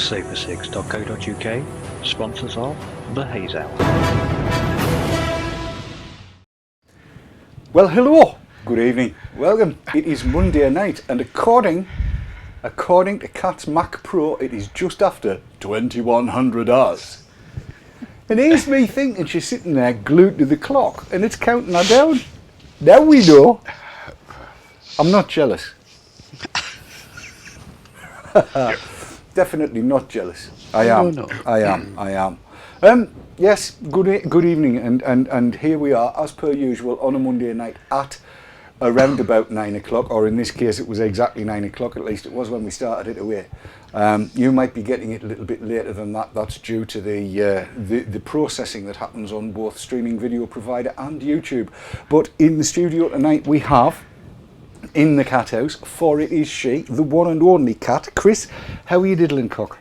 safer6.co.uk, sponsors of the Haze Hour. Well, hello, good evening, welcome. It is Monday night, and according to Cat's Mac Pro, it is just after 2100 hours. And here's me thinking she's sitting there glued to the clock, and it's counting her down. Now we know. I'm not jealous. Definitely not jealous. I am. Yes, good evening, and here we are, as per usual, on a Monday night at around about 9 o'clock, or in this case it was exactly 9 o'clock, at least it was when we started it away. You might be getting it a little bit later than that. That's due to the processing that happens on both streaming video provider and YouTube. But in the studio tonight we have, in the cat house, for it is she, the one and only Cat. Chris, how are you diddling, cock?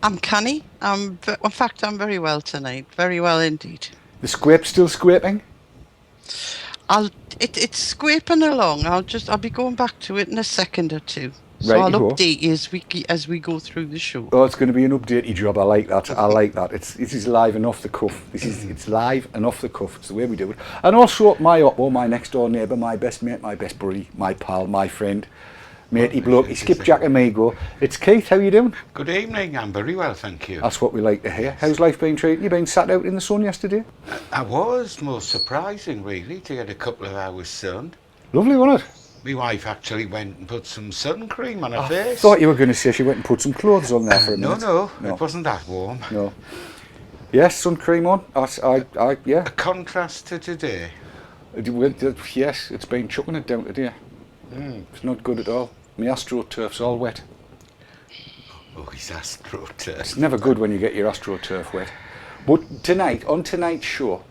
I'm canny. In fact, I'm very well tonight. Very well indeed. The scrape still scraping? It's scraping along. I'll be going back to it in a second or two. So Right, I'll update you as we go through the show. Oh, it's going to be an updatey job. I like that. I like that. This is live and off the cuff. It's live and off the cuff. It's the way we do it. And also my oppo, my next door neighbour, my best mate, my best buddy, my pal, my friend, matey bloke, he skipjack amigo. It's Keith. How you doing? Good evening. I'm very well, thank you. That's what we like to hear. How's life been treating you? Been sat out in the sun yesterday? I was most surprising, really, to get a couple of hours sun. Lovely, wasn't it? My wife actually went and put some sun cream on her I face. thought you were going to say she went and put some clothes on there for a minute. No, it wasn't that warm. No. Yes, sun cream on. Yeah. A contrast to today. Yes, it's been chucking it down today. It's not good at all. My AstroTurf's all wet. Oh, he's AstroTurf. It's never good when you get your AstroTurf wet. But tonight, on tonight's show,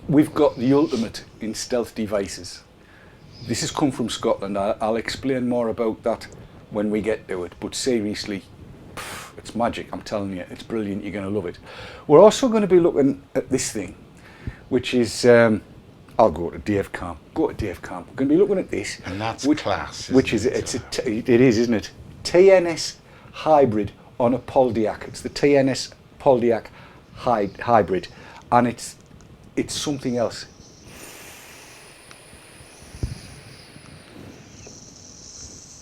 we've got the ultimate in stealth devices. This has come from Scotland. I'll explain more about that when we get to it. But seriously, it's magic, I'm telling you. It's brilliant. You're going to love it. We're also going to be looking at this thing, which is... I'll go to Dave Camp. We're going to be looking at this. And that's class, it is, isn't it? TNS Hybrid on a Poldiac. It's the TNS Poldiac Hybrid. And it's something else.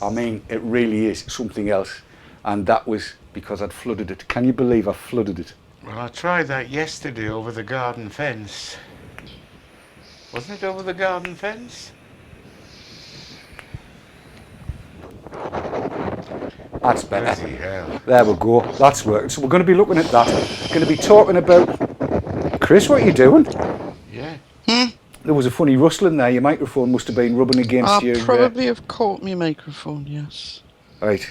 I mean, it really is something else. And that was because I'd flooded it. Can you believe I flooded it? Well, I tried that yesterday over the garden fence. Wasn't it over the garden fence? That's better. Bloody hell. There we go. That's working. So we're going to be looking at that. Going to be talking about... Chris, what are you doing? Yeah. There was a funny rustling there. Your microphone must have been rubbing against you. I probably have caught my microphone, yes. Right.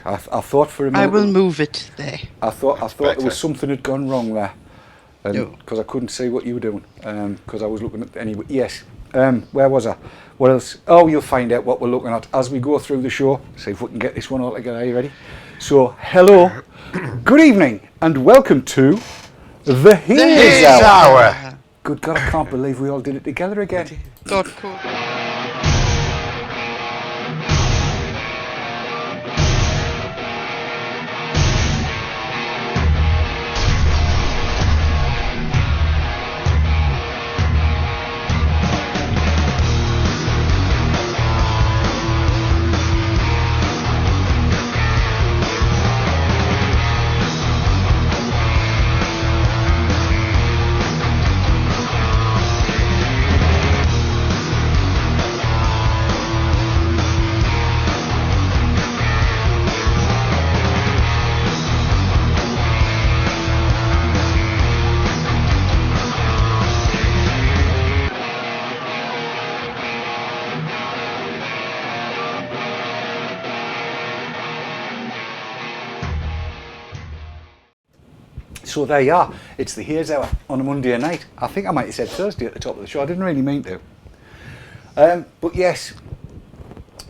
I thought for a minute... I will move it there. I thought there was something had gone wrong there. Because I couldn't see what you were doing. Because I was looking at... Anyway, yes. Where was I? What else? Oh, you'll find out what we're looking at as we go through the show. See if we can get this one all together. Are you ready? So, hello, good evening, and welcome to the Haze Hour. Good God, I can't believe we all did it together again. God, cool. So there you are. It's the Haze Hour on a Monday night. I think I might have said Thursday at the top of the show. I didn't really mean to. But yes,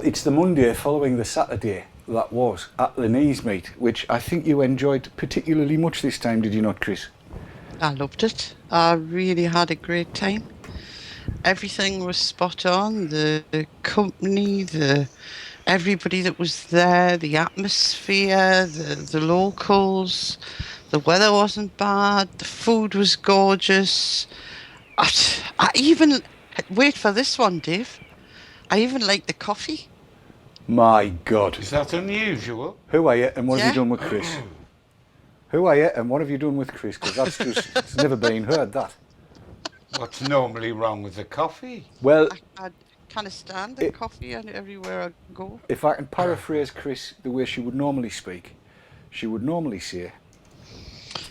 it's the Monday following the Saturday that was at the NEES meet, which I think you enjoyed particularly much this time, did you not, Chris? I loved it. I really had a great time. Everything was spot on. The company, everybody that was there, the atmosphere, the locals, the weather wasn't bad, the food was gorgeous. I even, wait for this one, Dave. I even like the coffee. My God. Is that unusual? Who are you and what have you Yeah. done with Chris? Who are you and what have you done with Chris? Because that's just, it's never been heard, that. What's normally wrong with the coffee? Well, I kind of stand the coffee everywhere I go. if I can paraphrase Chris the way she would normally speak, she would normally say,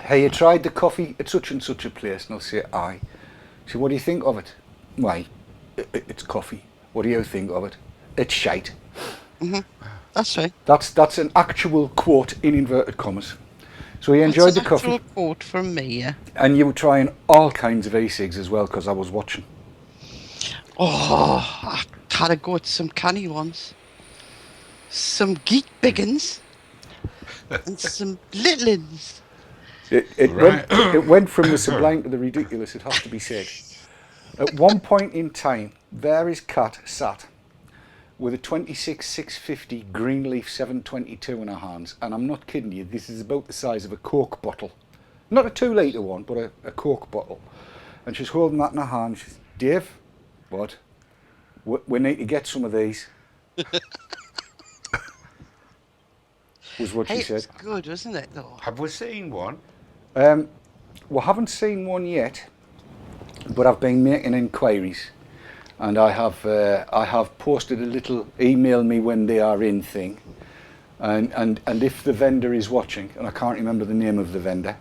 "Hey, you tried the coffee at such and such a place?" And I'll say, "Aye." So what do you think of it? Why, it's coffee. What do you think of it? It's shite. That's right. That's an actual quote in inverted commas. So he enjoyed the That's an coffee. actual quote from me, yeah. And you were trying all kinds of e-cigs as well, because I was watching. Oh, I had a go at some canny ones. Some geek biggins. And some little uns. It went from the sublime to the ridiculous, it has to be said. At one point in time, there is Cat sat with a 26-650 Greenleaf 722 in her hands, and I'm not kidding you, this is about the size of a Coke bottle. Not a 2 litre one, but a Coke bottle. And she's holding that in her hand. She's, "Dave, what? We need to get some of these." Was what she Hey, it said. was good, wasn't it, though? Have we seen one? We haven't seen one yet, but I've been making inquiries, and I have posted a little "email me when they are in" thing, and if the vendor is watching, and I can't remember the name of the vendor,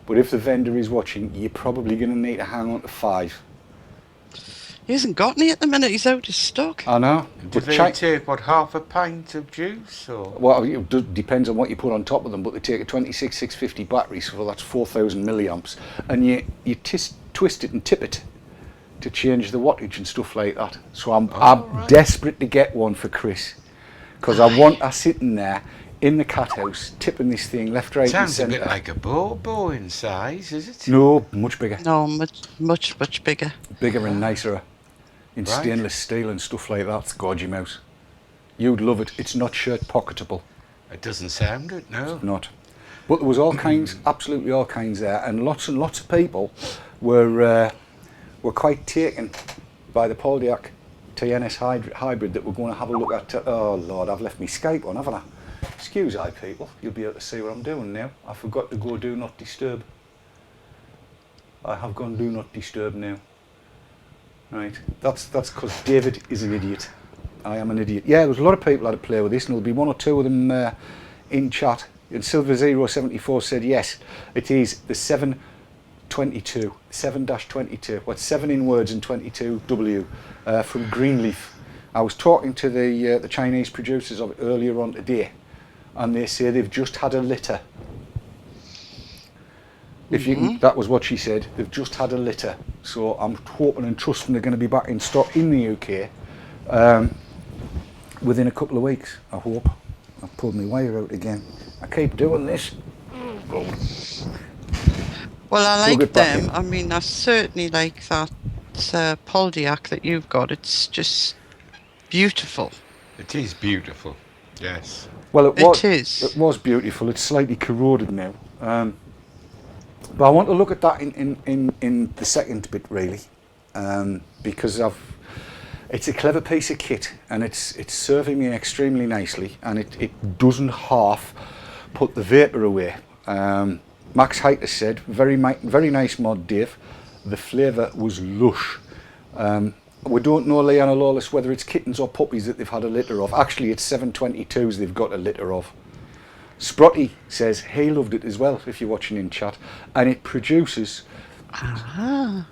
but if the vendor is watching, you're probably going to need to hang on to 5. He hasn't got any at the minute, he's out of stock. I know. Do But they take, what, half a pint of juice? Or? well, it depends on what you put on top of them, but they take a 26-650 battery, so that's 4,000 milliamps, and you twist it and tip it to change the wattage and stuff like that. So I'm right. desperate to get one for Chris, because I want her sitting there in the cat house, tipping this thing left, right, and Sounds a centre. bit like a Bobo in size, is it? No, much bigger. No, much bigger. Bigger and nicer. In Right. stainless steel and stuff like that. It's gorgy mouse. You'd love it. It's not shirt pocketable. It doesn't sound it, no. Not. But there was all kinds, absolutely all kinds there, and lots of people were quite taken by the Poldiac NEES Hybrid that we're going to have a look at. Oh Lord, I've left me Skype on, haven't I? Excuse I people, you'll be able to see what I'm doing now. I forgot to go do not disturb. I have gone do not disturb now. Right, that's because David is an idiot. I am an idiot. Yeah, there's a lot of people had to play with this, and there'll be 1 or 2 of them in chat. And Silver074 said yes, it is the 722, 7-22. What's 7 in words and 22W from Greenleaf. I was talking to the Chinese producers of it earlier on today, and they say they've just had a litter. If you can, that was what she said. They've just had a litter, so I'm hoping and trusting they're going to be back in stock in the UK within a couple of weeks. I hope. I've pulled my wire out again. I keep doing this. Well, I Plug like it back them. in. I mean, I certainly like that Poldiac that you've got. It's just beautiful. It is beautiful, yes. Well, It is. It was beautiful. It's slightly corroded now. But I want to look at that in the second bit, really, because it's a clever piece of kit, and it's serving me extremely nicely, and it doesn't half put the vapour away. Max Heiter said, very nice mod, Dave. The flavour was lush. We don't know, Leanna Lawless, whether it's kittens or puppies that they've had a litter of. Actually, it's 722s they've got a litter of. Sprotty says he loved it as well, if you're watching in chat, and it produces. I've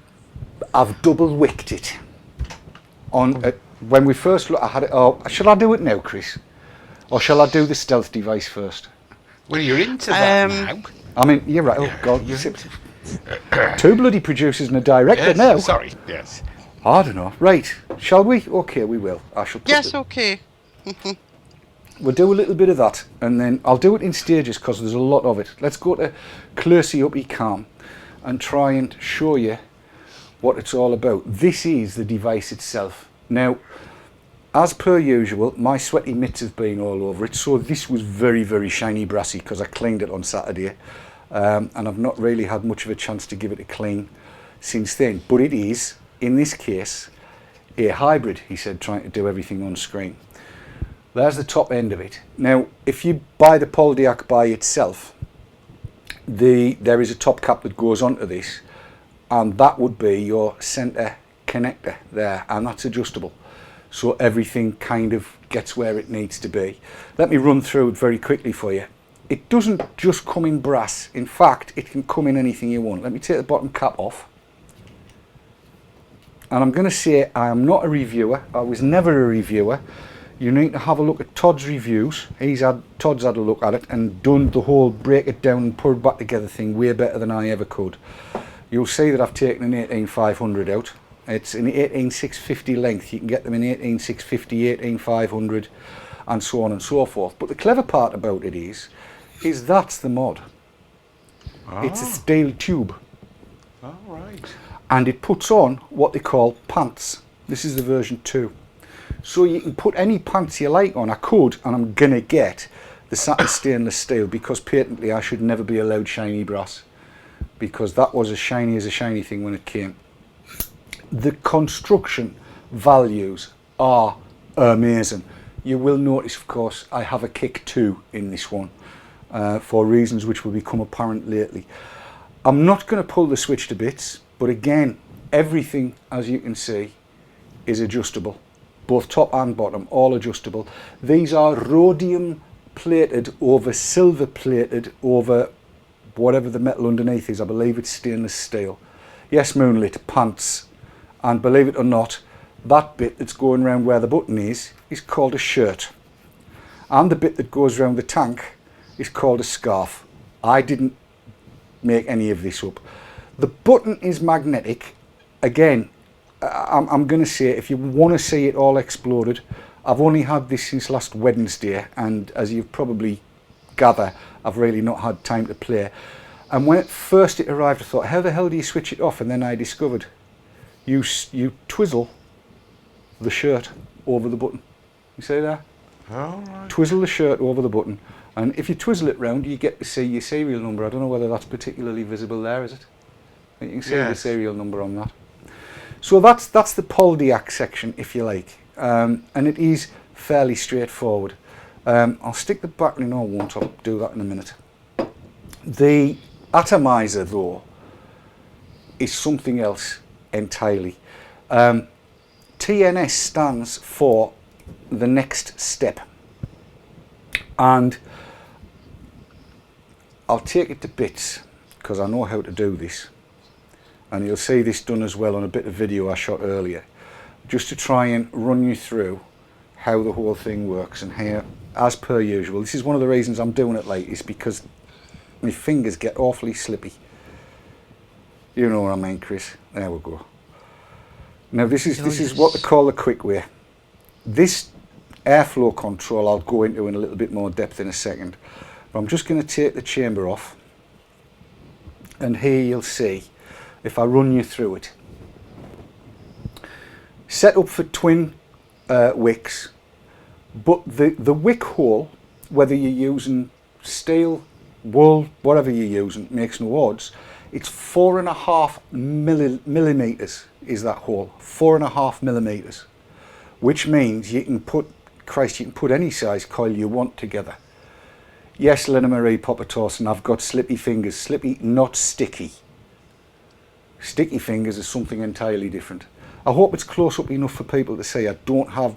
double wicked it. When we first looked, I had it. Oh, shall I do it now, Chris, or shall I do the stealth device first? Well, you're into that now. I mean, you're right. Oh God, you're you 2 bloody producers and a director Yes, now. sorry, yes. I don't know. Right, shall we? Okay, we will. I shall. Yes, okay. We'll do a little bit of that, and then I'll do it in stages because there's a lot of it. Let's go to Clercy Uppy Calm and try and show you what it's all about. This is the device itself. Now, as per usual, my sweaty mitts have been all over it, so this was very, very shiny brassy because I cleaned it on Saturday, and I've not really had much of a chance to give it a clean since then. But it is, in this case, a hybrid, he said, trying to do everything on screen. There's the top end of it. Now, if you buy the Poldiac by itself, there is a top cap that goes onto this, and that would be your center connector there, and that's adjustable, so everything kind of gets where it needs to be. Let me run through it very quickly for you. It doesn't just come in brass. In fact, it can come in anything you want. Let me take the bottom cap off. And I'm going to say I am not a reviewer. I was never a reviewer. You need to have a look at Todd's reviews. Todd's had a look at it and done the whole break it down and put it back together thing way better than I ever could. You'll see that I've taken an 18500 out. It's an 18650 length. You can get them in 18650, 18500 and so on and so forth. But the clever part about it is that's the mod. It's a steel tube. All right. And it puts on what they call pants. This is the version 2. So you can put any pants you like on. I could, and I'm gonna get the satin stainless steel, because patently I should never be allowed shiny brass, because that was as shiny as a shiny thing when it came. The construction values are amazing. You will notice, of course, I have a kick 2 in this one, for reasons which will become apparent lately. I'm not going to pull the switch to bits, but again, everything, as you can see, is adjustable. Both top and bottom, all adjustable. These are rhodium plated over silver plated over whatever the metal underneath is. I believe it's stainless steel. Yes, moonlit pants. And believe it or not, that bit that's going around where the button is called a shirt. And the bit that goes around the tank is called a scarf. I didn't make any of this up. The button is magnetic. Again, I'm going to say, if you want to see it all exploded, I've only had this since last Wednesday, and as you probably gather, I've really not had time to play. And when first it arrived, I thought, how the hell do you switch it off? And then I discovered you twizzle the shirt over the button. You see that? All right. Twizzle the shirt over the button, and if you twizzle it round, you get to see your serial number. I don't know whether that's particularly visible there, is it? You can see the serial number on that. So that's the Poldiac section, if you like, and it is fairly straightforward. I'll stick the battery in, or won't. I'll do that in a minute. The atomizer, though, is something else entirely. TNS stands for the next step, and I'll take it to bits because I know how to do this, and you'll see this done as well on a bit of video I shot earlier, just to try and run you through how the whole thing works. And here, as per usual, this is one of the reasons I'm doing it like this, because my fingers get awfully slippy. You know what I mean, Chris? There we go. Now this is what they call the quick way. This airflow control I'll go into in a little bit more depth in a second, but I'm just going to take the chamber off, and here you'll see, if I run you through it, set up for twin wicks, but the wick hole, whether you're using steel, wool, whatever you're using, makes no odds. It's 4.5 millimeters is that hole, 4.5 millimeters, which means you can put, Christ, you can put any size coil you want together. Yes, Lena Marie Popper-Torsen, I've got slippy fingers. Slippy, not sticky. Sticky fingers is something entirely different. I hope it's close up enough for people to see. I don't have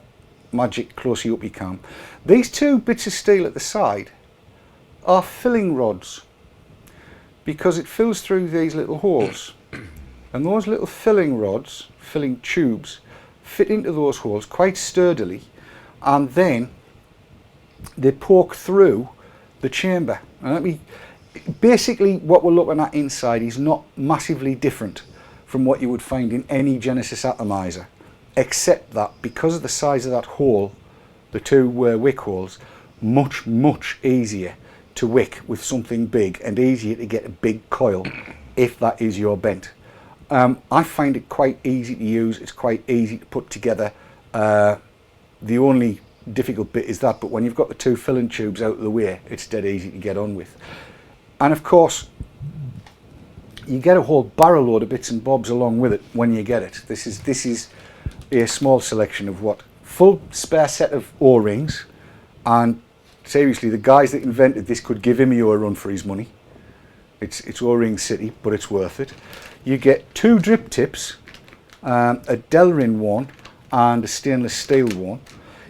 magic closey uppy cam. These two bits of steel at the side are filling rods, because it fills through these little holes, and those little filling rods, filling tubes, fit into those holes quite sturdily, and then they poke through the chamber. And basically what we're looking at inside is not massively different from what you would find in any Genesis atomizer, except that because of the size of that hole, the two wick holes, much easier to wick with something big, and easier to get a big coil if that is your bent. I find it quite easy to use. It's quite easy to put together. The the only difficult bit is that, but when you've got the two filling tubes out of the way, it's dead easy to get on with. And of course, you get a whole barrel load of bits and bobs along with it when you get it. This is a small selection of what full spare set of O-rings, and seriously, the guys that invented this could give him a run for his money. It's O-ring city, but it's worth it. You get 2 drip tips, a Delrin one and a stainless steel one.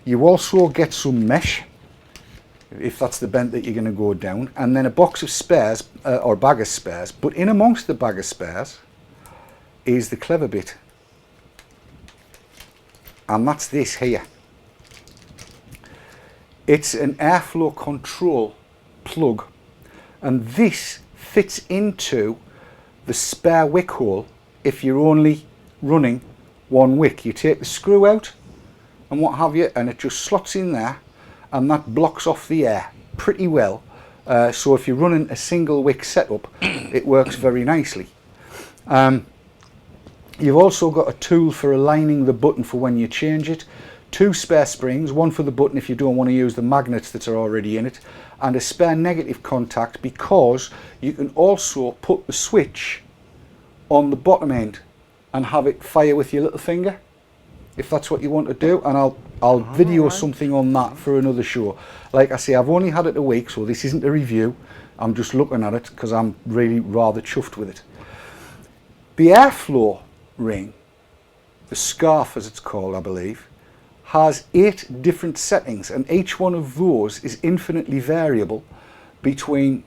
You also get some mesh, if that's the bent that you're going to go down, and then a box of spares, or bag of spares. But in amongst the bag of spares is the clever bit, and that's this here. It's an airflow control plug, and this fits into the spare wick hole if you're only running one wick. You take the screw out and what have you, and it just slots in there, and that blocks off the air pretty well. So if you're running a single wick setup, it works very nicely. You've also got a tool for aligning the button for when you change it, 2 spare springs, one for the button if you don't want to use the magnets that are already in it, and a spare negative contact, because you can also put the switch on the bottom end and have it fire with your little finger, if that's what you want to do. And I'll video something on that for another show. Like I say, I've only had it a week, so this isn't a review. I'm just looking at it because I'm really rather chuffed with it. The airflow ring, the scarf as it's called, I believe, has 8 different settings, and each one of those is infinitely variable between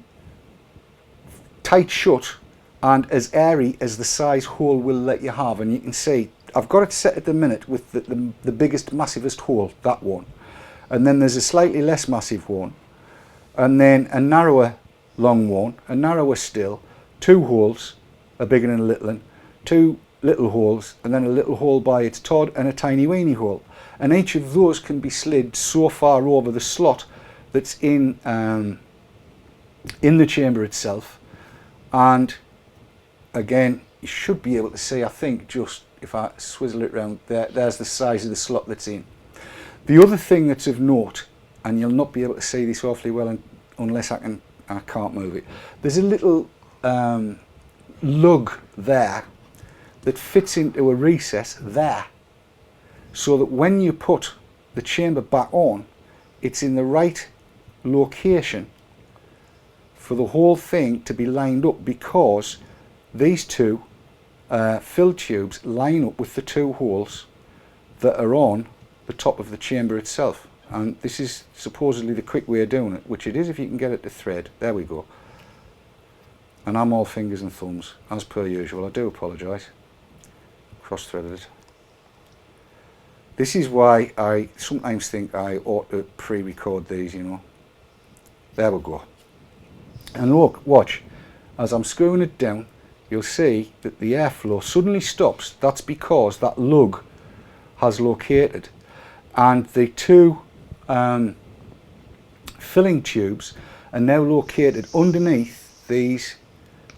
tight shut and as airy as the size hole will let you have. And you can see I've got it set at the minute with the biggest, massivest hole, that one, and then there's a slightly less massive one, and then a narrower long one, a narrower still, 2 holes, a big and a little one, 2 little holes, and then a little hole by its Todd, and a tiny weeny hole. And each of those can be slid so far over the slot that's in the chamber itself. And again, you should be able to see, I think, just if I swizzle it round there, there's the size of the slot that's in. The other thing that's of note, and you'll not be able to see this awfully well unless I can't move it, there's a little lug there that fits into a recess there, so that when you put the chamber back on, it's in the right location for the whole thing to be lined up, because these 2 fill tubes line up with the 2 holes that are on the top of the chamber itself. And this is supposedly the quick way of doing it, which it is if you can get it to thread. There we go. And I'm all fingers and thumbs, as per usual. I do apologise. Cross-threaded it. This is why I sometimes think I ought to pre-record these, you know. There we go. And look, watch, as I'm screwing it down, you'll see that the airflow suddenly stops. That's because that lug has located, and the 2 filling tubes are now located underneath these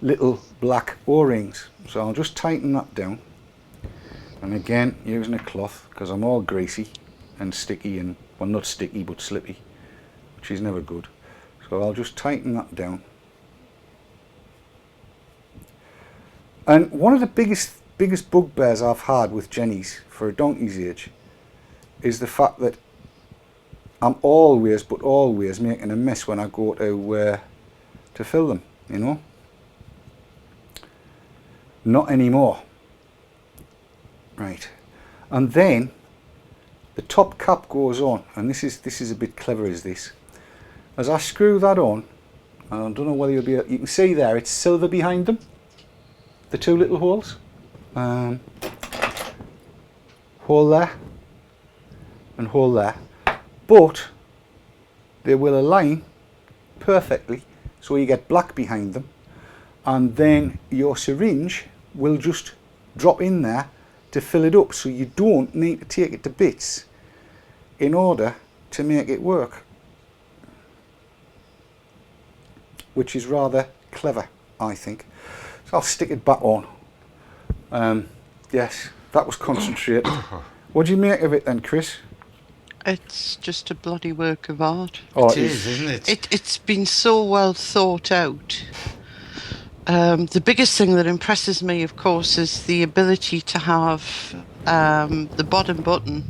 little black O-rings. So I'll just tighten that down, and again using a cloth because I'm all greasy and sticky, and well, not sticky but slippy, which is never good. So I'll just tighten that down. And one of the biggest bugbears I've had with Jennies for a donkey's age is the fact that I'm always making a mess when I go to fill them, you know. Not anymore. Right. And then the top cap goes on, and this is a bit clever, is this. As I screw that on, I don't know whether you can see there, it's silver behind them, the 2 little holes. Hole there and hole there, but they will align perfectly, so you get black behind them, and then your syringe will just drop in there to fill it up, so you don't need to take it to bits in order to make it work, which is rather clever, I think. So I'll stick it back on. Yes, that was concentrate. What do you make of it then, Chris? It's just a bloody work of art. Oh, It is, isn't it? It's been so well thought out. The biggest thing that impresses me, of course, is the ability to have the bottom button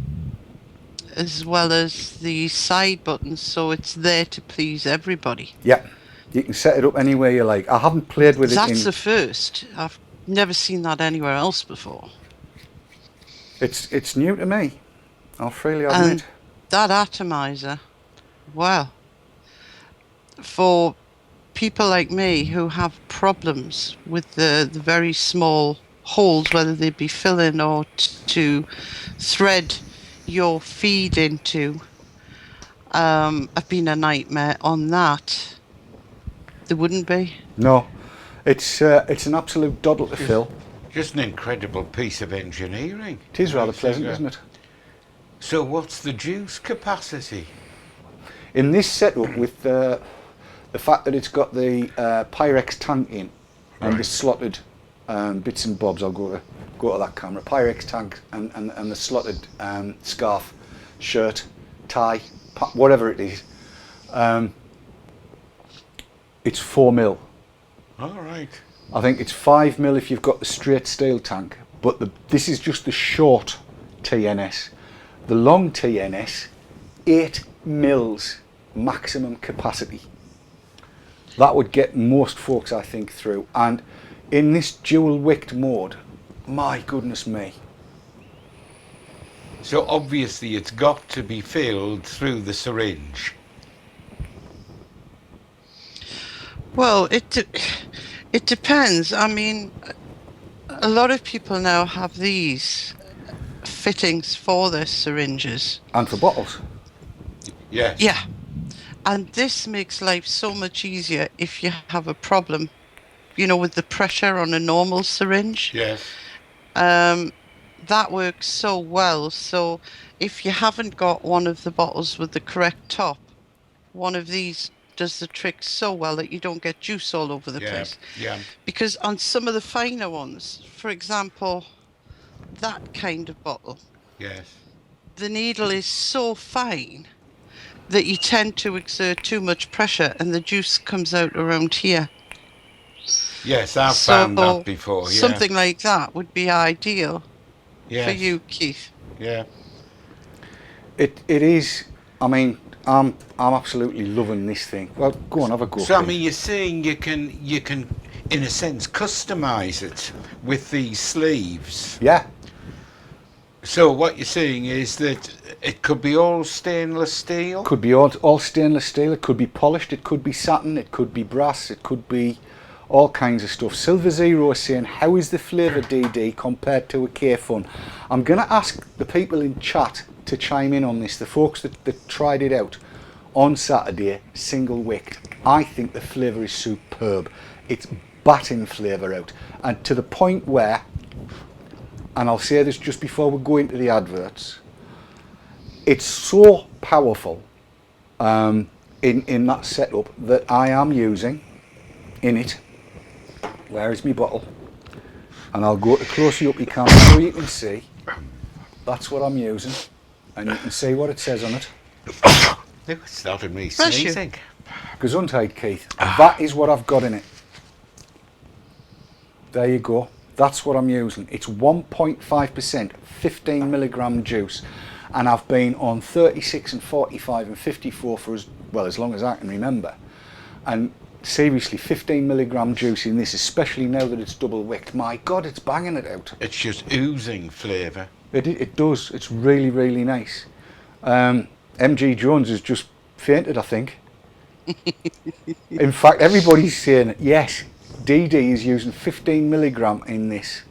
as well as the side buttons, so it's there to please everybody. Yeah, you can set it up any way you like. I haven't played with it That's in... the first. I've never seen that anywhere else before. It's new to me, I'll freely admit. And that atomizer, well, for people like me who have problems with the very small holes, whether they be filling or to thread your feed into, have been a nightmare. On that, there wouldn't be. No, it's an absolute doddle to fill. Just an incredible piece of engineering. It is rather Right, pleasant, yeah. isn't it? So what's the juice capacity? In this setup, with the fact that it's got the Pyrex tank in and the Right. slotted bits and bobs, I'll go to that camera. Pyrex tank and the slotted scarf, shirt, tie, whatever it is. It's 4 mil. All right. I think it's 5 mil if you've got the straight steel tank, but this is just the short TNS. The long TNS, 8 mils maximum capacity. That would get most folks, I think, through. And in this dual wicked mode, my goodness me. So obviously it's got to be filled through the syringe. Well, it depends. I mean, a lot of people now have these fittings for their syringes. And for bottles. Yes. Yeah. And this makes life so much easier if you have a problem, with the pressure on a normal syringe. Yes. That works so well. So if you haven't got one of the bottles with the correct top, one of these does the trick so well that you don't get juice all over the Yeah. place. Yeah. Because on some of the finer ones, for example, that kind of bottle, Yes. the needle is so fine that you tend to exert too much pressure and the juice comes out around here. Yes, I've found that before. Yeah. Something like that would be ideal Yes. for you, Keith. Yeah. It is. I mean, I'm absolutely loving this thing. Well, go on, have a go. So I Keith. mean, you're saying you can, in a sense, customise it with these sleeves. Yeah. So what you're saying is that it could be all stainless steel. Could be all stainless steel. It could be polished. It could be satin. It could be brass. It could be all kinds of stuff. Silver Zero is saying, how is the flavour DD compared to a K-Fun? I'm going to ask the people in chat to chime in on this, the folks that tried it out on Saturday, single wick. I think the flavour is superb. It's batting flavour out, and to the point where, and I'll say this just before we go into the adverts, it's so powerful in that setup that I am using in it. Where is my bottle? And I'll go to close you up you can so you can see. That's what I'm using, and you can see what it says on it. It started me Bless you. sneezing. Gesundheit, Keith. That is what I've got in it. There you go. That's what I'm using. It's 1.5%, 15 milligram juice, and I've been on 36 and 45 and 54 for as long as I can remember. And seriously, 15 milligram juice in this, especially now that it's double wicked. My God, it's banging it out. It's just oozing flavour. It does. It's really, really nice. MG Jones has just fainted, I think. In fact, everybody's saying it. Yes, DD is using 15 milligram in this.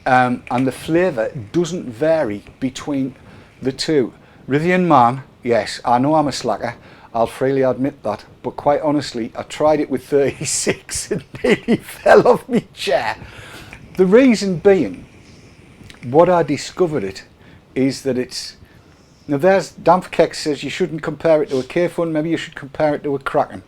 And the flavour doesn't vary between the two. Rivian Man, yes, I know I'm a slacker. I'll freely admit that. But quite honestly, I tried it with 36 and nearly fell off my chair. The reason being, what I discovered it is that it's... Now there's Damfkex says you shouldn't compare it to a K-Fun, maybe you should compare it to a Kraken.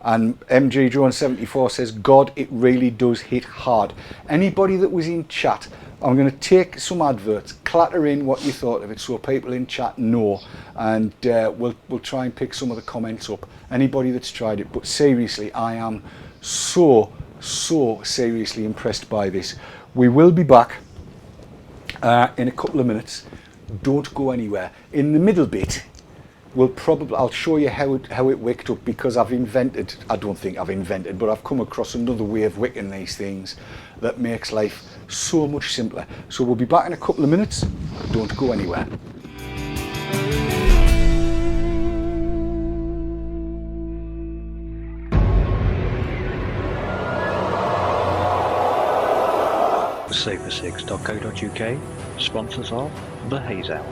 And MG Jones 74 says, God, it really does hit hard. Anybody that was in chat, I'm going to take some adverts, clatter in what you thought of it so people in chat know, and we'll try and pick some of the comments up. Anybody that's tried it, but seriously, I am so seriously impressed by this. We will be back in a couple of minutes. Don't go anywhere. In the middle bit, I'll show you how it wicked up, because I don't think I've invented, but I've come across another way of wicking these things that makes life so much simpler. So we'll be back in a couple of minutes. Don't go anywhere. Safer6.co.uk sponsors of the Haze Hour.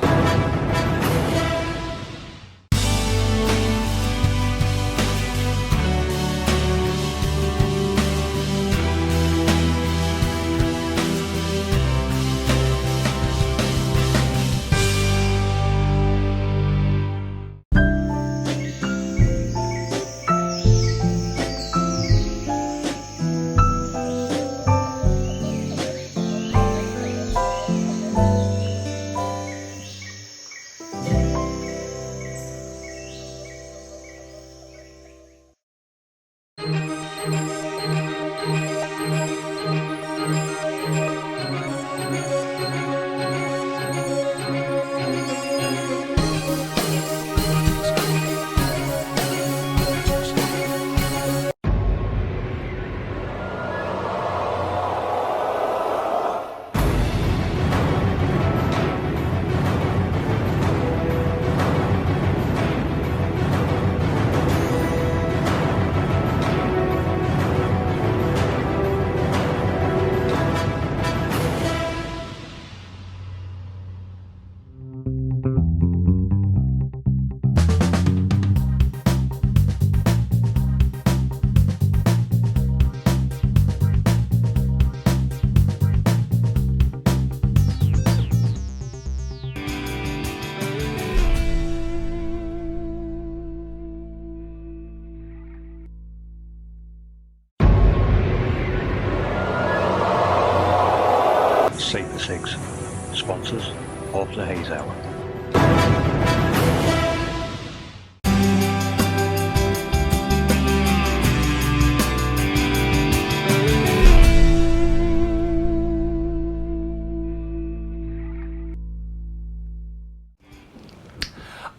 Safer6 sponsors of the Haze Hour.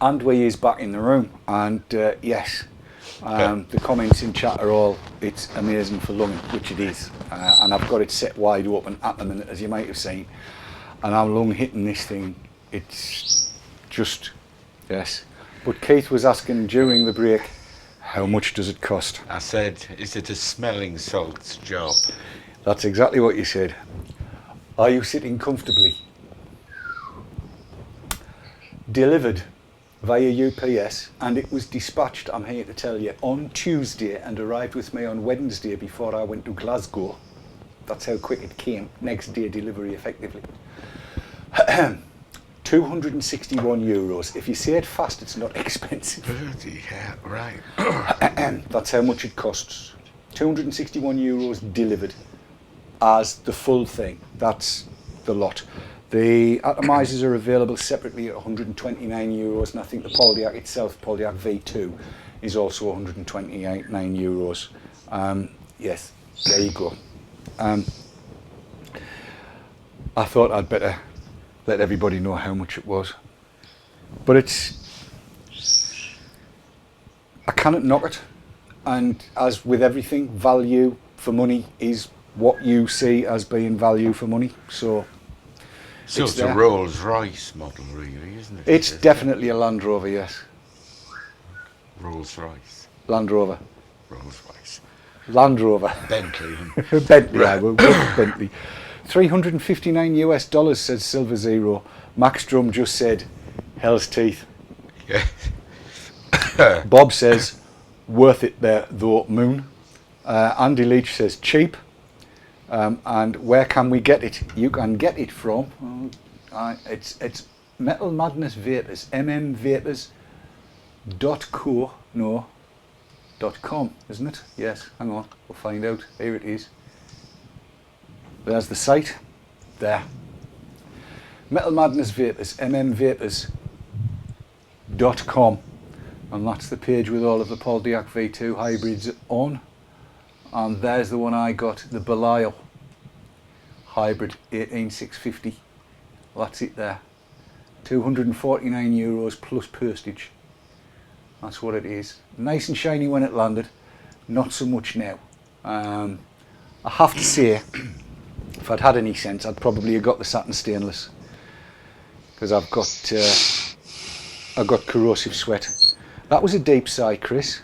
And we is back in the room, and yes, the comments in chat are all, it's amazing for lunging, which it is, and I've got it set wide open at the minute, as you might have seen, and I'm lung hitting this thing. It's just, yes. But Keith was asking during the break, how much does it cost? I said, is it a smelling salts job? That's exactly what you said. Are you sitting comfortably? Delivered via UPS, and it was dispatched, I'm here to tell you, on Tuesday and arrived with me on Wednesday before I went to Glasgow. That's how quick it came. Next day delivery, effectively. 261 euros. If you say it fast, it's not expensive. Bloody hell, right. That's how much it costs. 261 euros delivered as the full thing. That's the lot. The atomizers are available separately at 129 euros, and I think the Poldiac itself, Poldiac V2, is also 129 euros. Yes, there you go. I thought I'd better let everybody know how much it was. But I cannot knock it. And as with everything, value for money is what you see as being value for money. So it's a Rolls Royce model, really, isn't it? It's definitely a Land Rover, yes. Rolls Royce. Land Rover. Rolls Royce. Land Rover. Bentley. Bentley, I will go with Bentley. $359 US, says Silver Zero. Max Drum just said, hell's teeth. Yeah. Bob says, worth it there, though, Moon. Andy Leach says, cheap. And where can we get it? You can get it from, it's Metal Madness Vapors, mmvapors.co, no, .com, isn't it? Yes, hang on, we'll find out. Here it is. There's the site. There. Metal Madness Vapors, mmvapors.com. And that's the page with all of the Poldiac V2 hybrids on. And there's the one I got, the Belial Hybrid 18650. That's it there. €249 plus postage. That's what it is. Nice and shiny when it landed, not so much now. I have to say, if I'd had any sense, I'd probably have got the satin stainless, because I've got corrosive sweat. That was a deep sigh, Chris.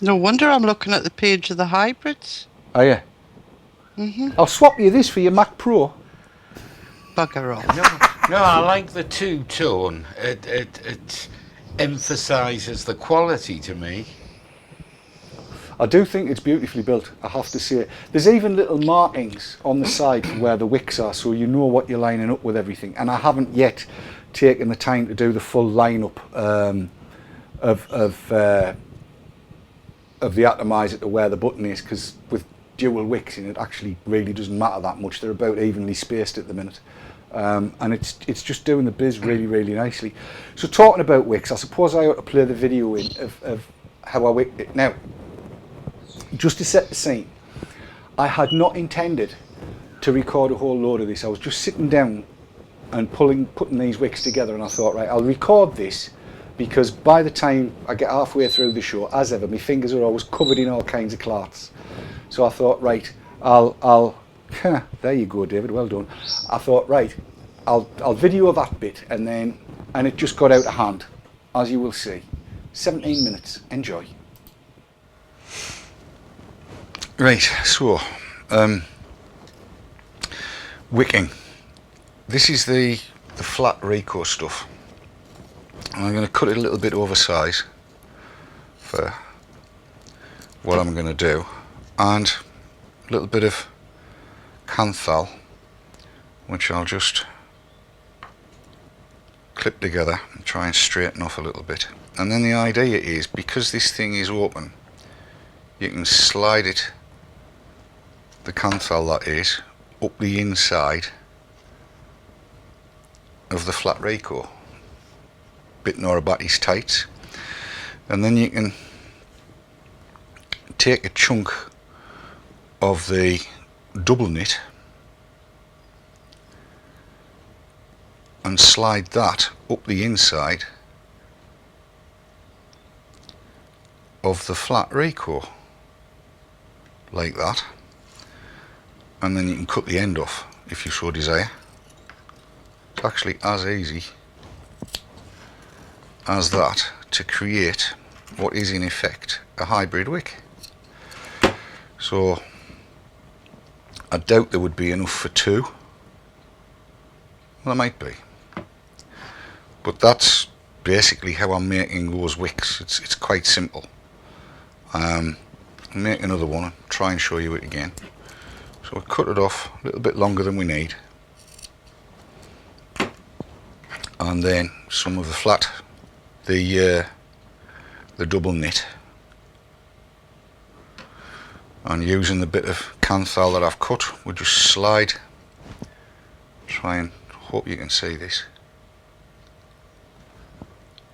No wonder I'm looking at the page of the hybrids. Oh yeah. I'll swap you this for your Mac Pro. Bugger off. No, I like the two-tone. It emphasises the quality to me. I do think it's beautifully built, I have to say. There's even little markings on the side where the wicks are, so you know what you're lining up with everything. And I haven't yet taken the time to do the full lineup of the atomizer to where the button is, because with dual wicks in it actually really doesn't matter that much. They're about evenly spaced at the minute. And it's just doing the biz really, really nicely. So talking about wicks, I suppose I ought to play the video in of how I wicked it. Now, just to set the scene, I had not intended to record a whole load of this. I was just sitting down and putting these wicks together, and I thought, right, I'll record this, because by the time I get halfway through the show, as ever, my fingers are always covered in all kinds of clots. So I thought, right, I'll there you go, David, well done. I thought, right, I'll video that bit, and it just got out of hand, as you will see. 17 minutes, enjoy. Right, so wicking. This is the flat Rico stuff. And I'm going to cut it a little bit oversize for what I'm going to do, and a little bit of Canthal, which I'll just clip together and try and straighten off a little bit. And then the idea is, because this thing is open, you can slide it, the Canthal that is, up the inside of the flat Rico, bit Norabatis tights, and then you can take a chunk of the double knit and slide that up the inside of the flat Rico, like that, and then you can cut the end off if you so desire. It's actually as easy as that to create what is in effect a hybrid wick. So I doubt there would be enough for two. Well, there might be, but that's basically how I'm making those wicks. It's quite simple. I'll make another one and try and show you it again. So I cut it off a little bit longer than we need, and then some of the flat, the double knit, and using the bit of Canthal that I've cut, we'll just slide, try and hope you can see this,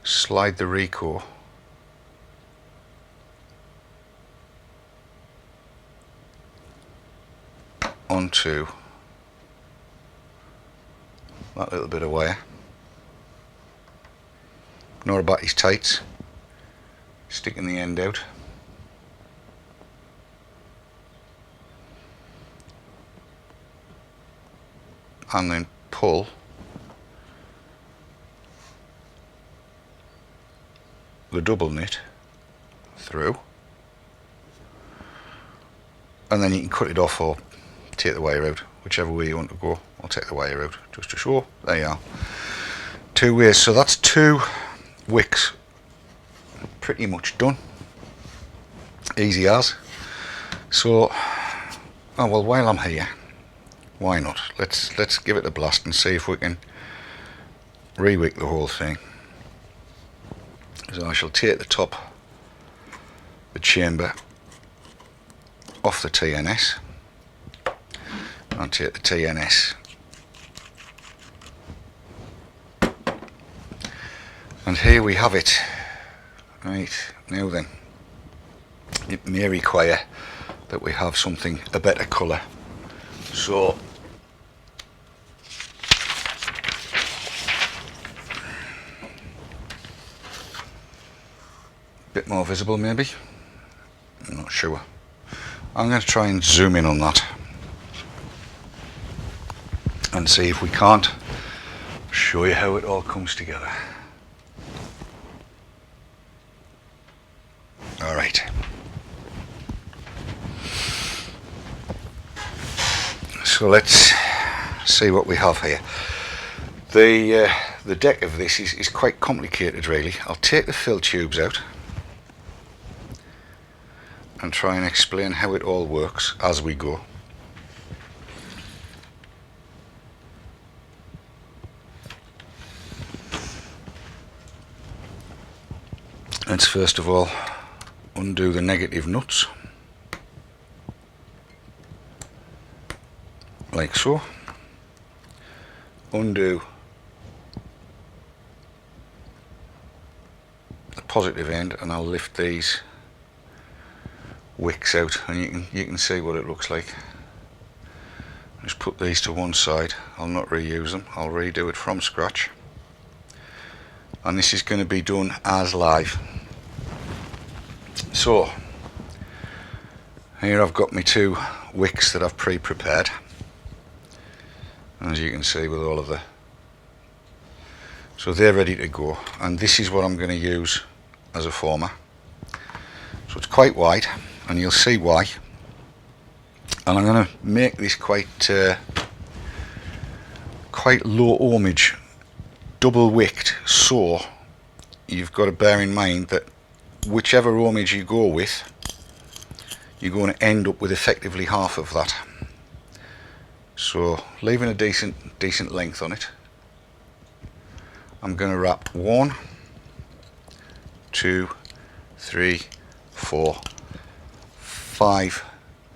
slide the Rico onto that little bit of wire, Norabatis tights, sticking the end out, and then pull the double knit through, and then you can cut it off or take the wire out, whichever way you want to go. I'll take the wire out just to show. There you are, two ways. So that's two wicks pretty much done, easy as. So oh well, while I'm here, why not, let's give it a blast and see if we can re-wick the whole thing. So I shall take the top the chamber off the TNS. I'll take the TNS and here we have it. Right, now then, it may require that we have something a better colour, so a bit more visible maybe, I'm not sure. I'm going to try and zoom in on that and see if we can't show you how it all comes together. Alright, so let's see what we have here. The deck of this is quite complicated really. I'll take the fill tubes out and try and explain how it all works as we go. Let's first of all undo the negative nuts, like so. Undo the positive end and I'll lift these wicks out and you can see what it looks like. Just put these to one side. I'll not reuse them, I'll redo it from scratch, and this is going to be done as live. So here I've got my two wicks that I've pre-prepared, as you can see with all of the, so they're ready to go, and this is what I'm going to use as a former. So it's quite wide and you'll see why, and I'm going to make this quite low ohmage, double wicked, so you've got to bear in mind that whichever ohmage you go with, you're going to end up with effectively half of that. So leaving a decent length on it, I'm going to wrap 1, 2, 3, 4, 5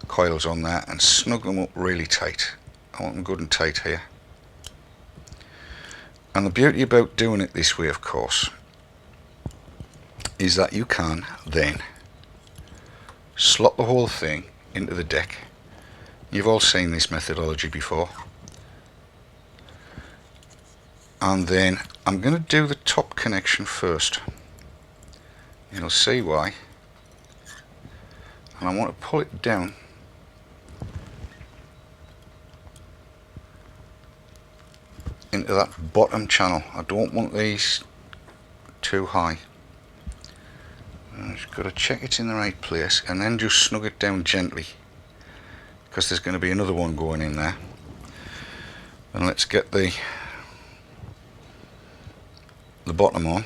coils on there and snug them up really tight. I want them good and tight here. And the beauty about doing it this way, of course, is that you can then slot the whole thing into the deck. You've all seen this methodology before. And then I'm going to do the top connection first. You'll see why. And I want to pull it down into that bottom channel. I don't want these too high. I've just got to check it's in the right place and then just snug it down gently, because there's going to be another one going in there. And let's get the bottom on.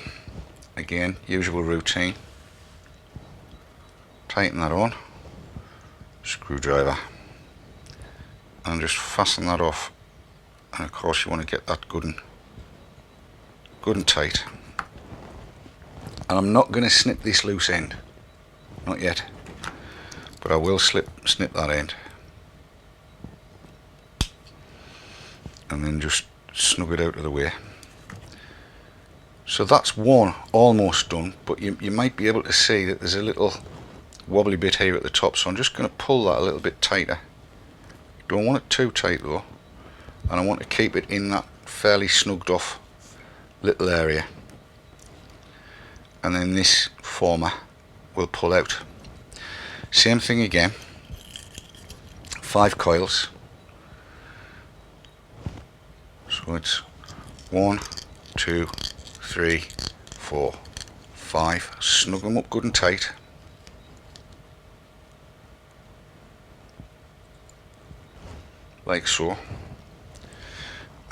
Again, usual routine. Tighten that on, screwdriver, and just fasten that off. And of course you want to get that good and tight. And I'm not going to snip this loose end, not yet, but I will snip that end, and then just snug it out of the way. So that's one almost done, but you might be able to see that there's a little wobbly bit here at the top, so I'm just going to pull that a little bit tighter. Don't want it too tight though, and I want to keep it in that fairly snugged off little area. And then this former will pull out. Same thing again, 5 coils. So it's 1, 2, 3, 4, 5. Snug them up good and tight. Like so.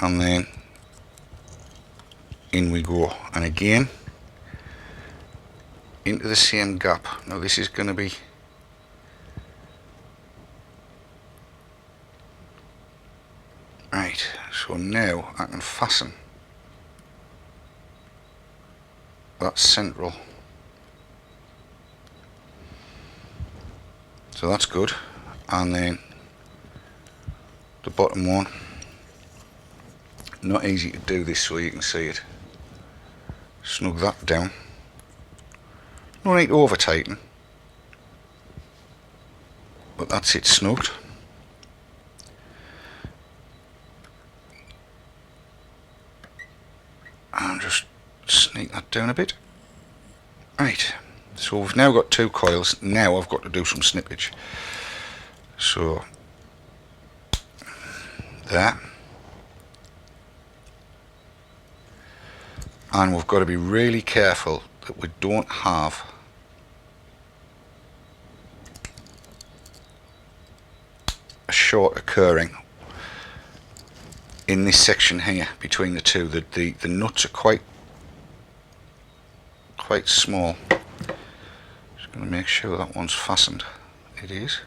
And then in we go. And again, into the same gap. Now this is going to be right, so now I can fasten that central So that's good. And then the bottom one, not easy to do this so you can see it. Snug that down. No need to over tighten, but that's it snugged. And just sneak that down a bit. Right, so we've now got 2 coils. Now I've got to do some snippage. So there. And we've got to be really careful that we don't have a short occurring in this section here between the two. The nuts are quite small. Just going to make sure that one's fastened. It is.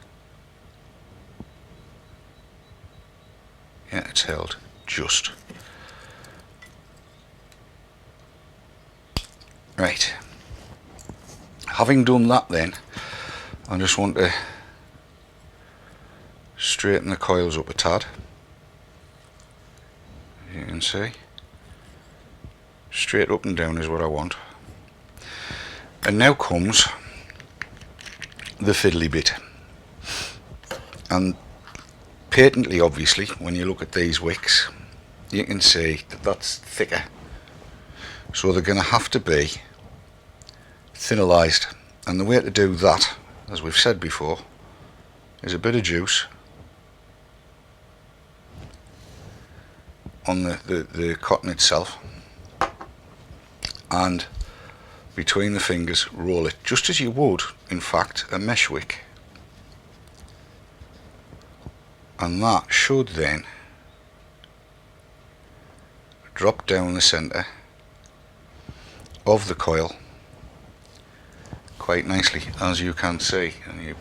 Yeah, it's held just. Right. Having done that, then I just want to straighten the coils up a tad. You can see, straight up and down is what I want. And now comes the fiddly bit. And patently, obviously, when you look at these wicks, you can see that that's thicker. So they're going to have to be thinnerized. And the way to do that, as we've said before, is a bit of juice on the cotton itself, and between the fingers roll it just as you would, in fact, a mesh wick. And that should then drop down the centre of the coil quite nicely, as you can see. And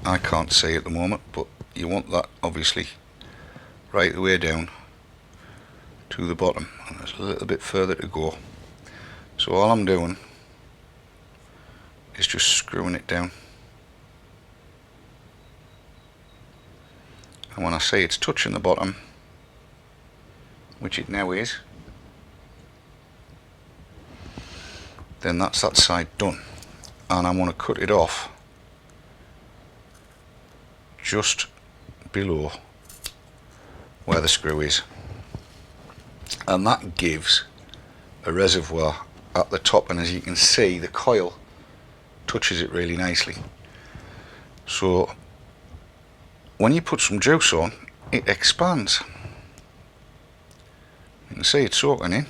I can't see at the moment, but you want that obviously right the way down to the bottom, and there's a little bit further to go. So all I'm doing is just screwing it down, and when I say it's touching the bottom, which it now is, then that's that side done. And I want to cut it off just below where the screw is, and that gives a reservoir at the top, and as you can see, the coil touches it really nicely. So when you put some juice on, it expands. You can see it's soaking in.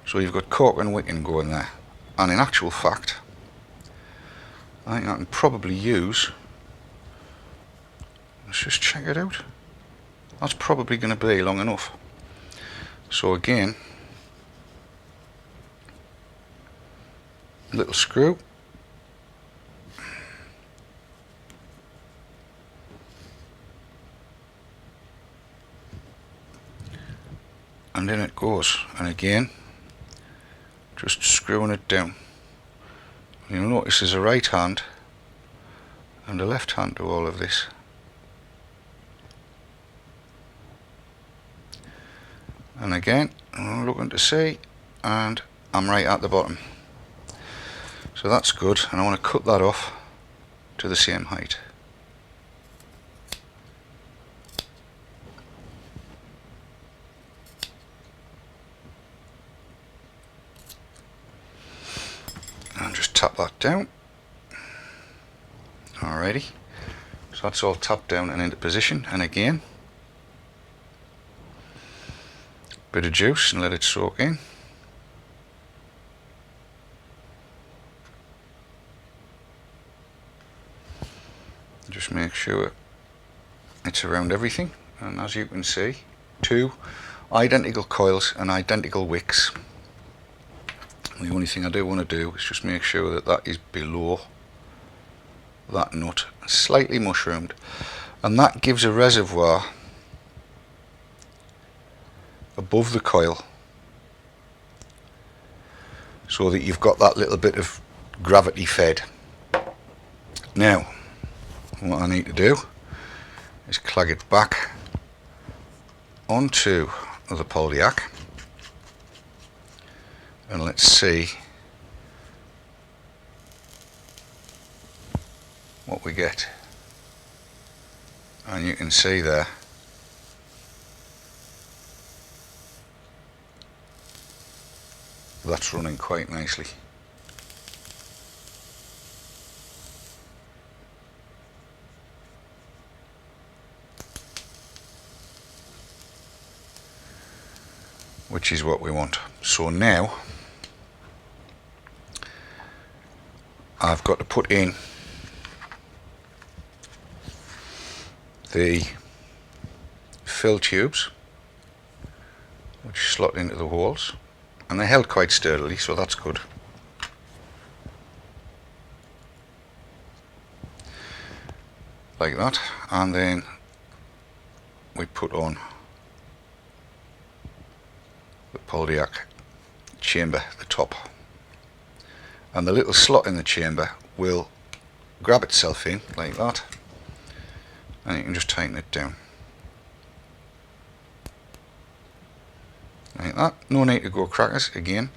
So you've got cork and wicking going there. And in actual fact, I think I can probably use, let's just check it out, that's probably going to be long enough. So again, little screw, and in it goes. And again, just screwing it down. You'll notice there's a right hand and a left hand to all of this. And again, I'm looking to see, and I'm right at the bottom. So that's good, and I want to cut that off to the same height. And just tap that down. Alrighty, so that's all tapped down and into position. And again, bit of juice and let it soak in. Just make sure it's around everything, and as you can see, 2 identical coils and identical wicks. The only thing I do want to do is just make sure that that is below that nut, slightly mushroomed, and that gives a reservoir above the coil, so that you've got that little bit of gravity fed, Now, what I need to do is clag it back onto the Poldiac, and let's see what we get. And you can see there that's running quite nicely. Which is what we want. So now I've got to put in the fill tubes, which slot into the holes, and they're held quite sturdily, so that's good. Like that, and then we put on the Poldiac chamber, the top, and the little slot in the chamber will grab itself in like that, and you can just tighten it down like that. No need to go crackers again.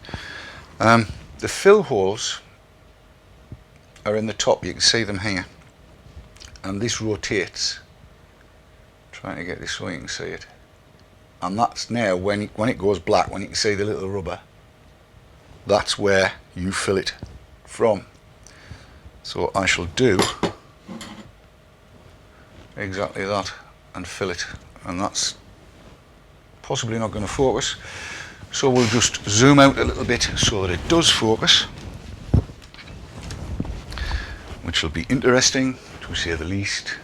The fill holes are in the top, you can see them here, and this rotates. Trying to get this so you can see it. And that's now when it goes black, when you can see the little rubber, that's where you fill it from. So I shall do exactly that and fill it, and that's possibly not going to focus, so we'll just zoom out a little bit so that it does focus, which will be interesting to say the least.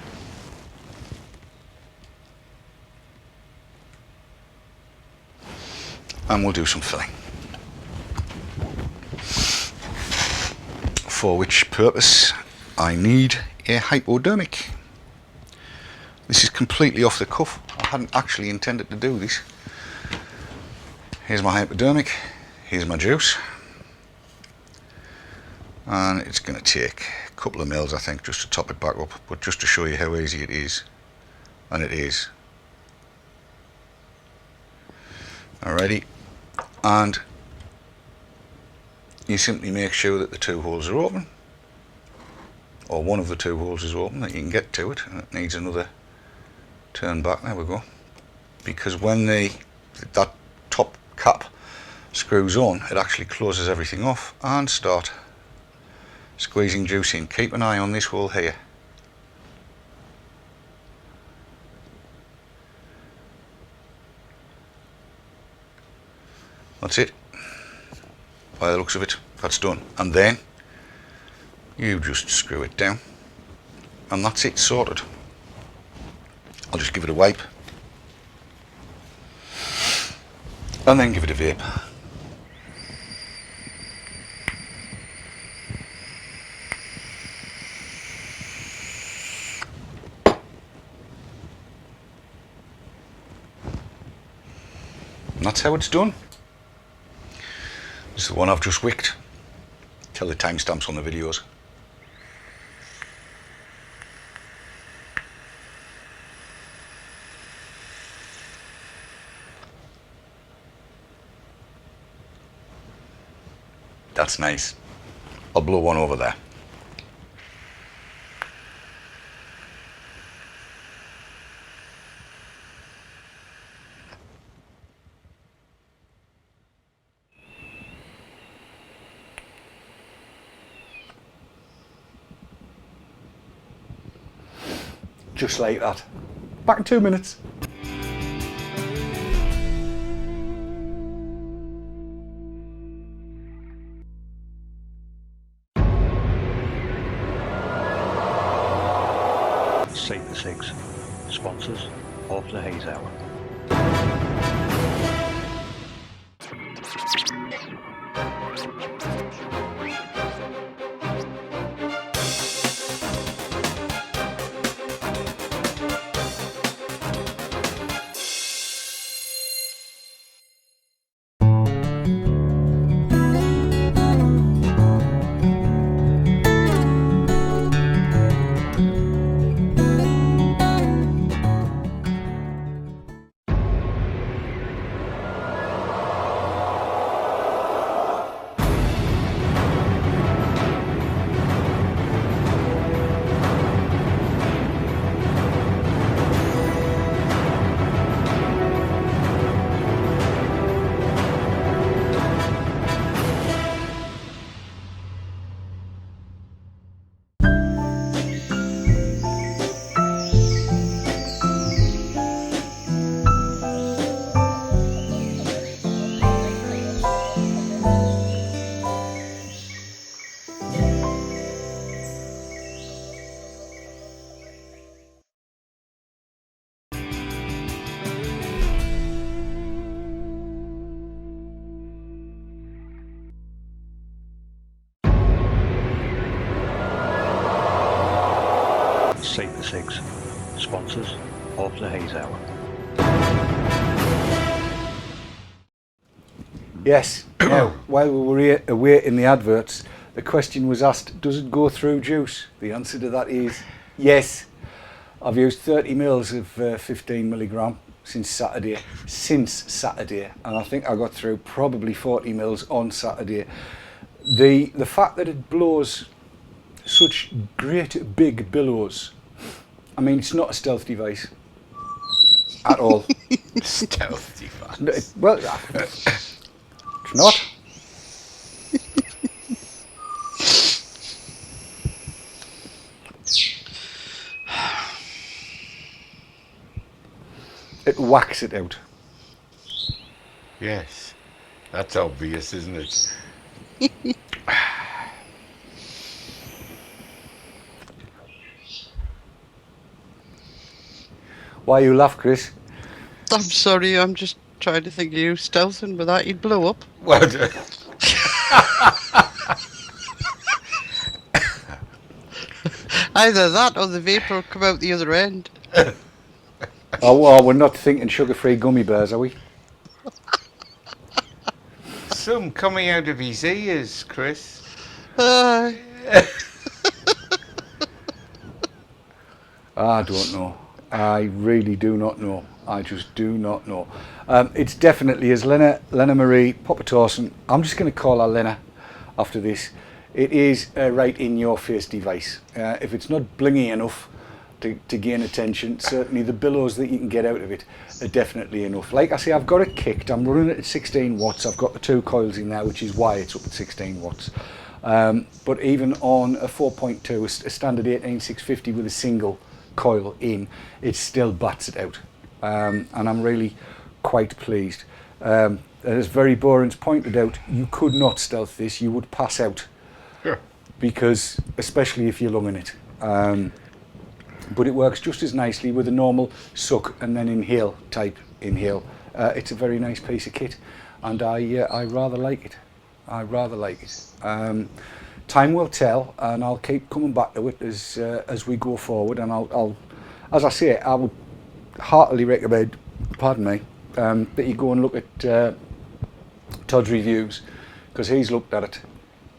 And we'll do some filling, for which purpose I need a hypodermic. This is completely off the cuff. I hadn't actually intended to do this. Here's my hypodermic, here's my juice, and it's going to take a couple of mils, I think, just to top it back up, but just to show you how easy it is, and it is. Alrighty, and you simply make sure that the two holes are open, or one of the two holes is open, that you can get to it, and it needs another turn back. There we go. Because when that top cap screws on, it actually closes everything off, and start squeezing juice in. Keep an eye on this hole here. That's it. By the looks of it, that's done. And then you just screw it down, and that's it, sorted. I'll just give it a wipe, and then give it a vape. And that's how it's done. This is the one I've just wicked. Tell the timestamps on the videos. That's nice. I'll blow one over there. Just like that. Back in 2 minutes. Safer Six, sponsors of the Haze Hour. the 6 sponsors of the Haze Hour. Yes. Now, while we were here awaiting the adverts, the question was asked, does it go through juice? The answer to that is yes. I've used 30 mils of 15 milligram since Saturday, and I think I got through probably 40 mils on Saturday. The fact that it blows such great big billows, I mean, it's not a stealth device at all. Stealth device. Well, it's not. It whacks it out. Yes, that's obvious, isn't it? Why you laugh, Chris? I'm sorry, I'm just trying to think of you stealthing with that. You'd blow up. Well, Either that or the vapour will come out the other end. Oh, well, we're not thinking sugar-free gummy bears, are we? some coming out of his ears, Chris. I don't know. I really do not know. I just do not know. It's definitely, as Lena Marie Poppertorsen, I'm just going to call her Lena after this. It is a right in your face device. If it's not blingy enough to gain attention, certainly the billows that you can get out of it are definitely enough. Like I say, I've got it kicked. I'm running it at 16 watts. I've got the 2 coils in there, which is why it's up at 16 watts. But even on a 4.2, a standard 18650 with a single coil in, it still bats it out. And I'm really quite pleased. As Very Boring's pointed out, you could not stealth this. You would pass out. Sure. Because, especially if you're lunging it. But it works just as nicely with a normal suck and then inhale type inhale. It's a very nice piece of kit, and I rather like it. I rather like it. Time will tell, and I'll keep coming back to it as we go forward. And I'll, as I say, I would heartily recommend, pardon me, that you go and look at Todd's reviews, because he's looked at it.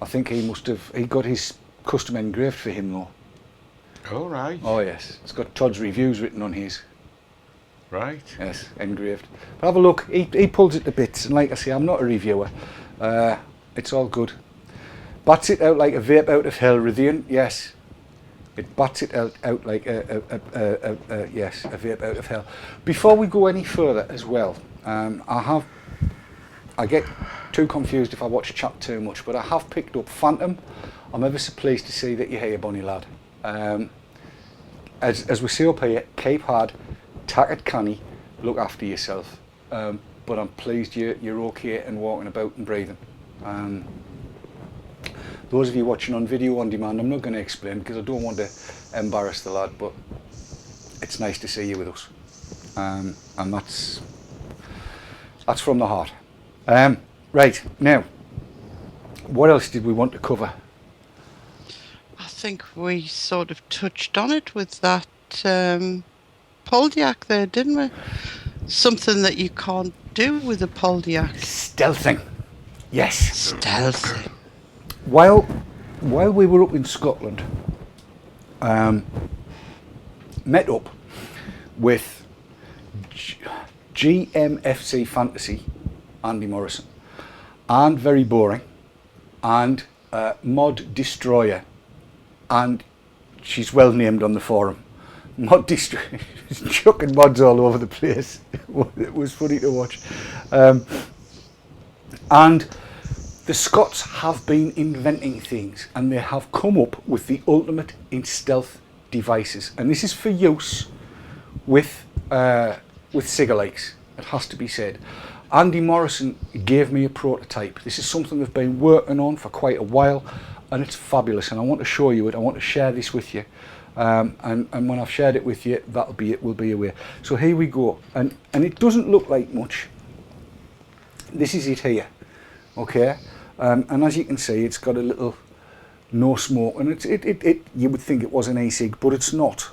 I think he got his custom engraved for him though. Oh, right. Oh yes, it's got Todd's reviews written on his. Right. Yes, engraved. But have a look, he pulls it to bits, and like I say, I'm not a reviewer. It's all good. Bats it out like a vape out of hell, Rithian, yes. It bats it out like a vape out of hell. Before we go any further as well, I get too confused if I watch chat too much, but I have picked up Phantom. I'm ever so pleased to see that you're here, Bonnie lad. As we see up here, keep hard, tack it canny, look after yourself. But I'm pleased you're okay and walking about and breathing. Those of you watching on video on demand, I'm not going to explain because I don't want to embarrass the lad, but it's nice to see you with us. And that's from the heart. Right, now, what else did we want to cover? I think we sort of touched on it with that Poldiac there, didn't we? Something that you can't do with a Poldiac. Stealthing. Yes. Stealthing. While we were up in Scotland, met up with GMFC Fantasy, Andy Morrison, and Very Boring, and Mod Destroyer, and she's well named on the forum. Mod Destroyer, chucking mods all over the place. It was funny to watch. And the Scots have been inventing things, and they have come up with the ultimate in stealth devices, and this is for use with cigalikes. It has to be said. Andy Morrison gave me a prototype. This is something they've been working on for quite a while, and it's fabulous, and I want to show you it. I want to share this with you, and when I've shared it with you, that'll be it. We'll be away. So here we go, and it doesn't look like much. This is it here, okay, and as you can see, it's got a little no smoke, and you would think it was an e-cig, but it's not.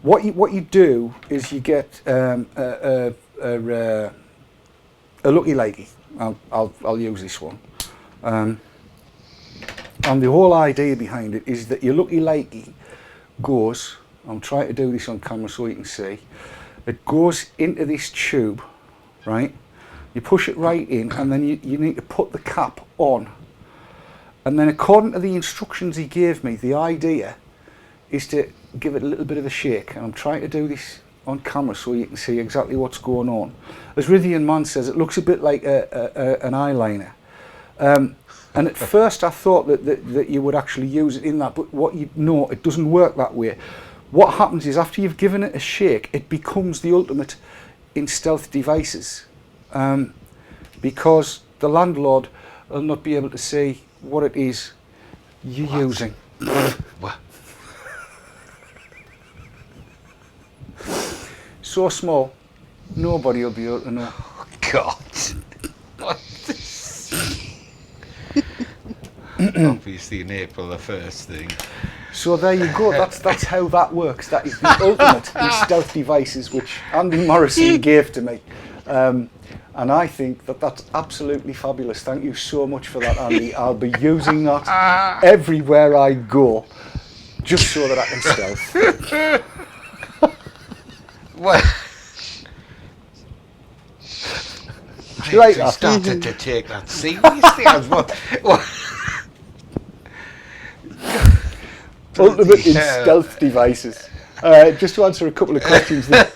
What you do is you get a lucky likey. I'll use this one. And the whole idea behind it is that your lucky likey goes. I'm trying to do this on camera so you can see. It goes into this tube, right? You push it right in, and then you need to put the cap on. And then according to the instructions he gave me, the idea is to give it a little bit of a shake. And I'm trying to do this on camera so you can see exactly what's going on. As Rithian Man says, it looks a bit like an eyeliner. And at first I thought that you would actually use it in that, but it doesn't work that way. What happens is after you've given it a shake, it becomes the ultimate in stealth devices. Because the landlord will not be able to see what it is you're using. What? So small, nobody will be able to know. Oh, God. What this? Obviously in April the 1st thing. So there you go, that's how that works. That is the ultimate in stealth devices, which Andy Morrison gave to me. And I think that's absolutely fabulous. Thank you so much for that, Andy. I'll be using that everywhere I go, just so that I can stealth. Well, Do you like I that? started to take that seriously. I was what? Ultimate in stealth devices. Just to answer a couple of questions that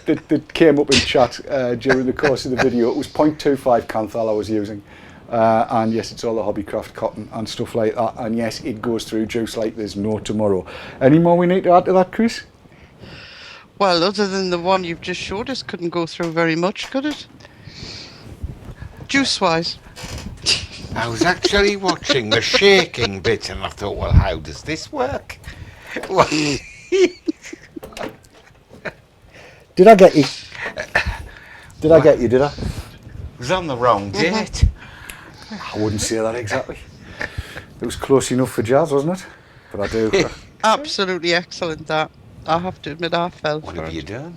came up in chat during the course of the video, it was 0.25 Canthal I was using. And yes, it's all the Hobbycraft cotton and stuff like that. And yes, it goes through juice like there's no tomorrow. Any more we need to add to that, Chris? Well, other than the one you've just showed us, couldn't go through very much, could it? Juice-wise. I was actually watching the shaking bit and I thought, well, how does this work? Well, Did I get you? Did I get you, did I? it was on the wrong date. I wouldn't say that exactly. It was close enough for jazz, wasn't it? But I do. Absolutely excellent, that. I have to admit, I fell What for have it. you done?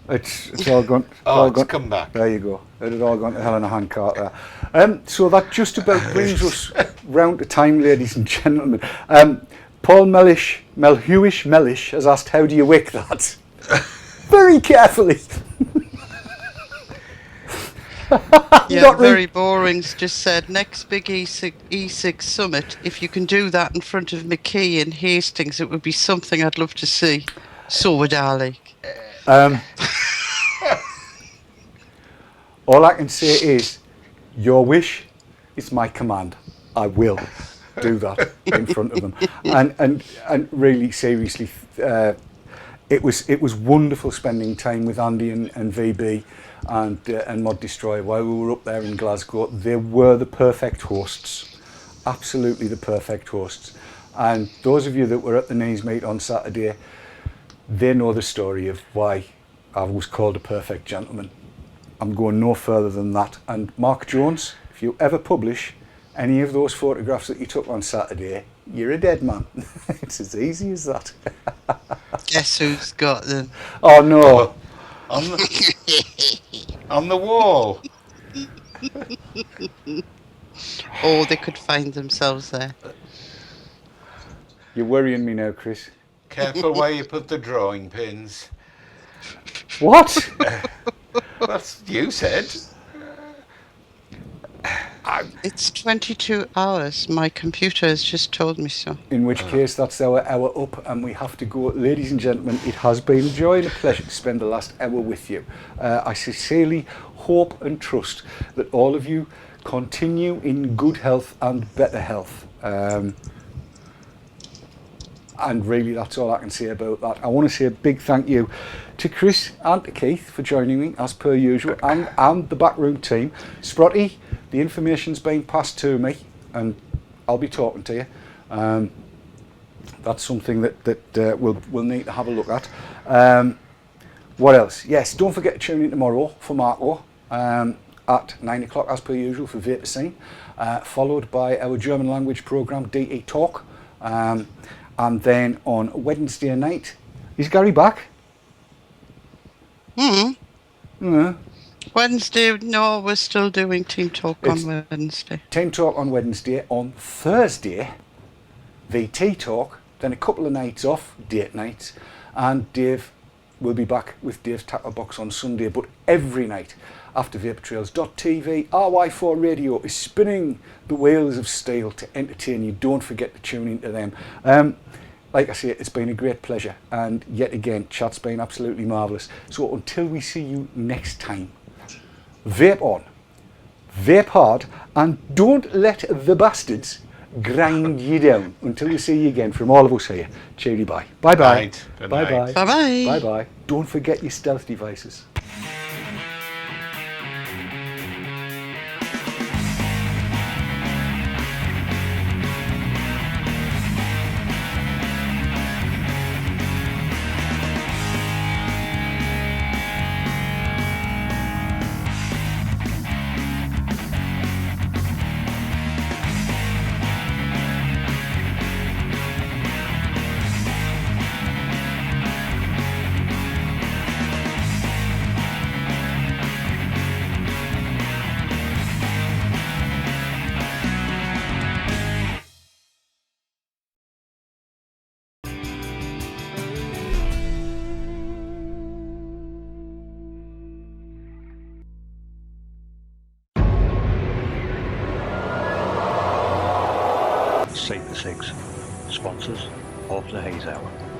It's all gone. It's come back. There you go. It had all gone to hell in a handcart there. So that just about brings us round to time, ladies and gentlemen. Paul Mellish has asked, how do you wick that? Very carefully. Yeah, very boring's just said, next big E6 summit, if you can do that in front of McKee and Hastings, it would be something I'd love to see. So would Ali. All I can say is, your wish is my command. I will do that in front of them. And really, seriously, it was wonderful spending time with Andy and VB and Mod Destroyer while we were up there in Glasgow. They were the perfect hosts, absolutely the perfect hosts. And those of you that were at the NEES meet on Saturday, they know the story of why I was called a perfect gentleman. I'm going no further than that. And Mark Jones, if you ever publish any of those photographs that you took on Saturday, you're a dead man. It's as easy as that. Guess who's got them? Oh no. On the wall. Or they could find themselves there. You're worrying me now, Chris. Careful where you put the drawing pins. What? That's what you said. It's 22 hours. My computer has just told me so. In which case, that's our hour up and we have to go. Ladies and gentlemen, it has been a joy and a pleasure to spend the last hour with you. I sincerely hope and trust that all of you continue in good health and better health. And really, that's all I can say about that. I want to say a big thank you to Chris and to Keith for joining me, as per usual, and the backroom team. Sprotty, the information's been passed to me, and I'll be talking to you. That's something that we'll need to have a look at. What else? Yes, don't forget to tune in tomorrow for Marco at 9 o'clock, as per usual, for Vapor Scene, followed by our German language programme, DE Talk. And then on Wednesday night, is Gary back? Wednesday, no, we're still doing Team Talk It's on Wednesday. Team Talk on Wednesday. On Thursday, VT Talk. Then a couple of nights off, date nights, and Dave will be back with Dave's Tackle Box on Sunday. But every night after vaportrails.tv, RY4 Radio is spinning the wheels of steel to entertain you. Don't forget to tune into them. Like I say, it's been a great pleasure, and yet again, chat's been absolutely marvellous. So until we see you next time, vape on, vape hard, and don't let the bastards grind you down. Until we see you again, from all of us here, cheery bye. Bye bye. Night. Good Bye night. bye. Bye bye. Bye bye. Don't forget your stealth devices. Save the Six, sponsors of the Haze Hour.